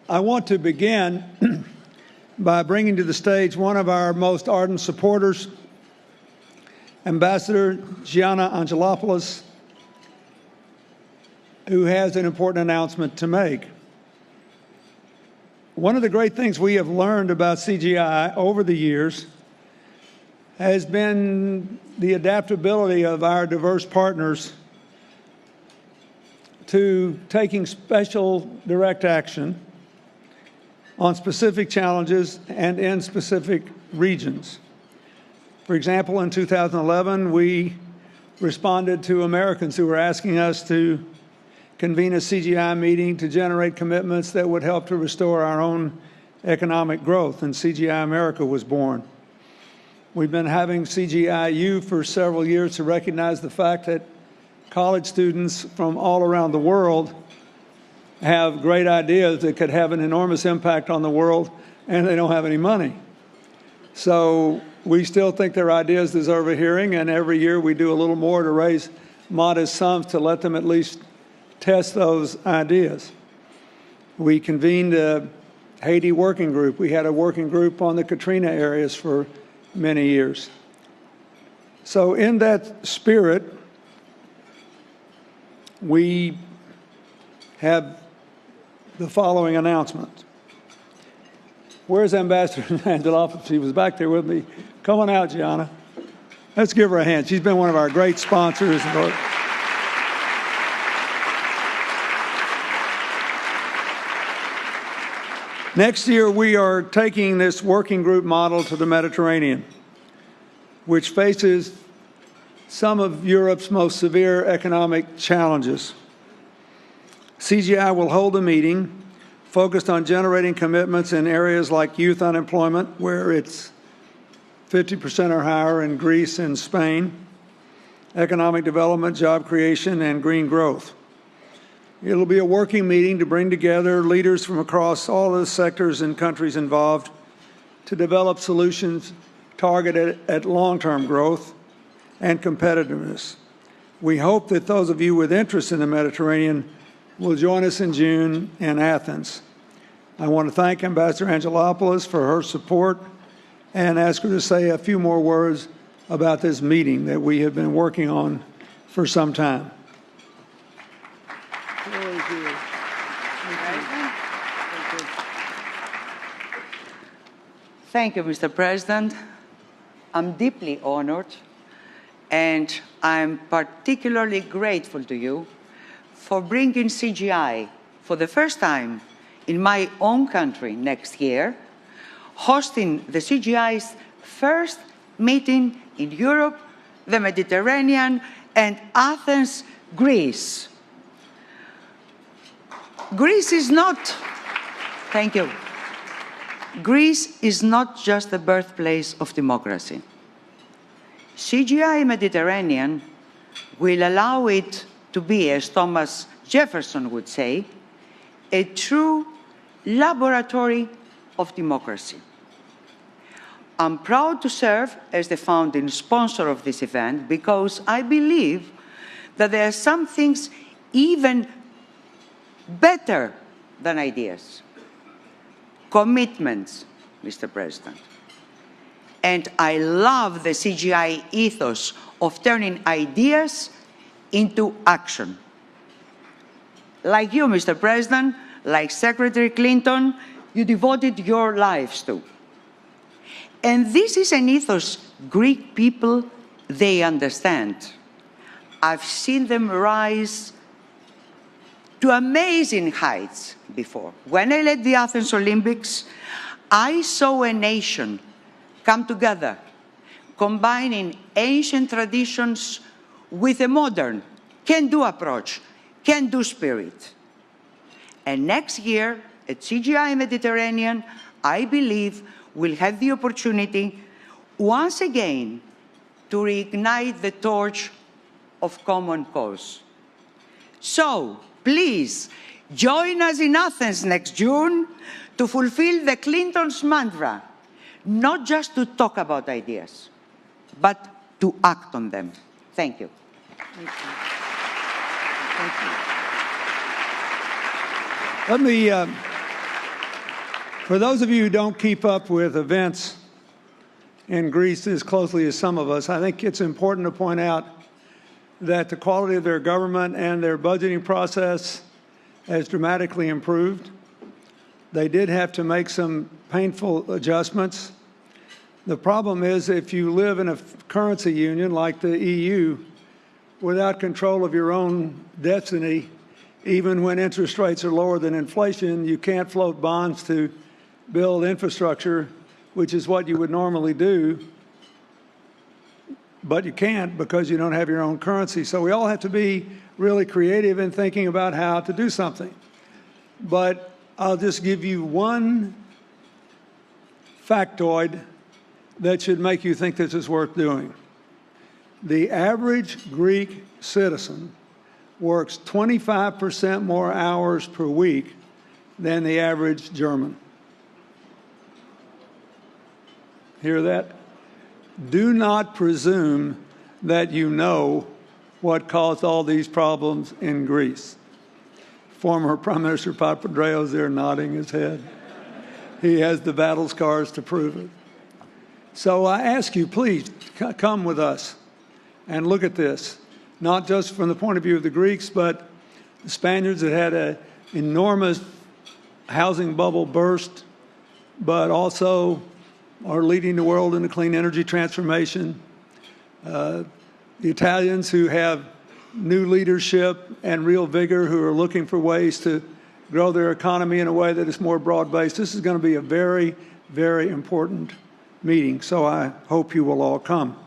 I want to begin by bringing to the stage one of our most ardent supporters, Ambassador Gianna Angelopoulos, who has an important announcement to make. One of the great things we have learned about CGI over the years has been the adaptability of our diverse partners to taking special direct action on specific challenges and in specific regions. For example, in 2011, we responded to Americans who were asking us to convene a CGI meeting to generate commitments that would help to restore our own economic growth, and CGI America was born. We've been having CGI-U for several years to recognize the fact that college students from all around the world have great ideas that could have an enormous impact on the world, and they don't have any money. So we still think their ideas deserve a hearing, and every year we do a little more to raise modest sums to let them at least test those ideas. We convened a Haiti working group. We had a working group on the Katrina areas for many years. So in that spirit, we have the following announcement. Where's Ambassador Angelopoulos? She was back there with me. Come on out, Gianna. Let's give her a hand. She's been one of our great sponsors. Next year, we are taking this working group model to the Mediterranean, which faces some of Europe's most severe economic challenges. CGI will hold a meeting focused on generating commitments in areas like youth unemployment, where it's 50% or higher in Greece and Spain, economic development, job creation, and green growth. It'll be a working meeting to bring together leaders from across all the sectors and countries involved to develop solutions targeted at long-term growth and competitiveness. We hope that those of you with interest in the Mediterranean will join us in June in Athens. I want to thank Ambassador Angelopoulos for her support and ask her to say a few more words about this meeting that we have been working on for some time. Thank you, Mr. President. I'm deeply honored, and I'm particularly grateful to you for bringing CGI for the first time in my own country next year, hosting the CGI's first meeting in Europe, the Mediterranean, and Athens, Greece. Greece is not, thank you. Greece is not just the birthplace of democracy. CGI Mediterranean will allow it to be, as Thomas Jefferson would say, a true laboratory of democracy. I'm proud to serve as the founding sponsor of this event because I believe that there are some things even better than ideas. Commitments, Mr. President. And I love the CGI ethos of turning ideas into action. Like you, Mr. President, like Secretary Clinton, you devoted your lives to. And this is an ethos Greek people, they understand. I've seen them rise to amazing heights before. When I led the Athens Olympics, I saw a nation come together, combining ancient traditions with a modern, can-do approach, can-do spirit. And next year, at CGI Mediterranean, I believe we'll have the opportunity once again to reignite the torch of common cause. So, please, join us in Athens next June to fulfill the Clintons' mantra, not just to talk about ideas, but to act on them. Thank you. Thank you. Thank you. For those of you who don't keep up with events in Greece as closely as some of us, I think it's important to point out that the quality of their government and their budgeting process has dramatically improved. They did have to make some painful adjustments. The problem is if you live in a currency union like the EU, without control of your own destiny, even when interest rates are lower than inflation, you can't float bonds to build infrastructure, which is what you would normally do, but you can't because you don't have your own currency. So we all have to be really creative in thinking about how to do something. But I'll just give you one factoid that should make you think this is worth doing. The average Greek citizen works 25% more hours per week than the average German. Hear that? Do not presume that you know what caused all these problems in Greece. Former Prime Minister Papandreou is there nodding his head. He has the battle scars to prove it. So I ask you, please come with us and look at this, not just from the point of view of the Greeks, but the Spaniards that had an enormous housing bubble burst, but also are leading the world in the clean energy transformation. The Italians who have new leadership and real vigor, who are looking for ways to grow their economy in a way that is more broad-based. This is going to be a very, very important meeting, so I hope you will all come.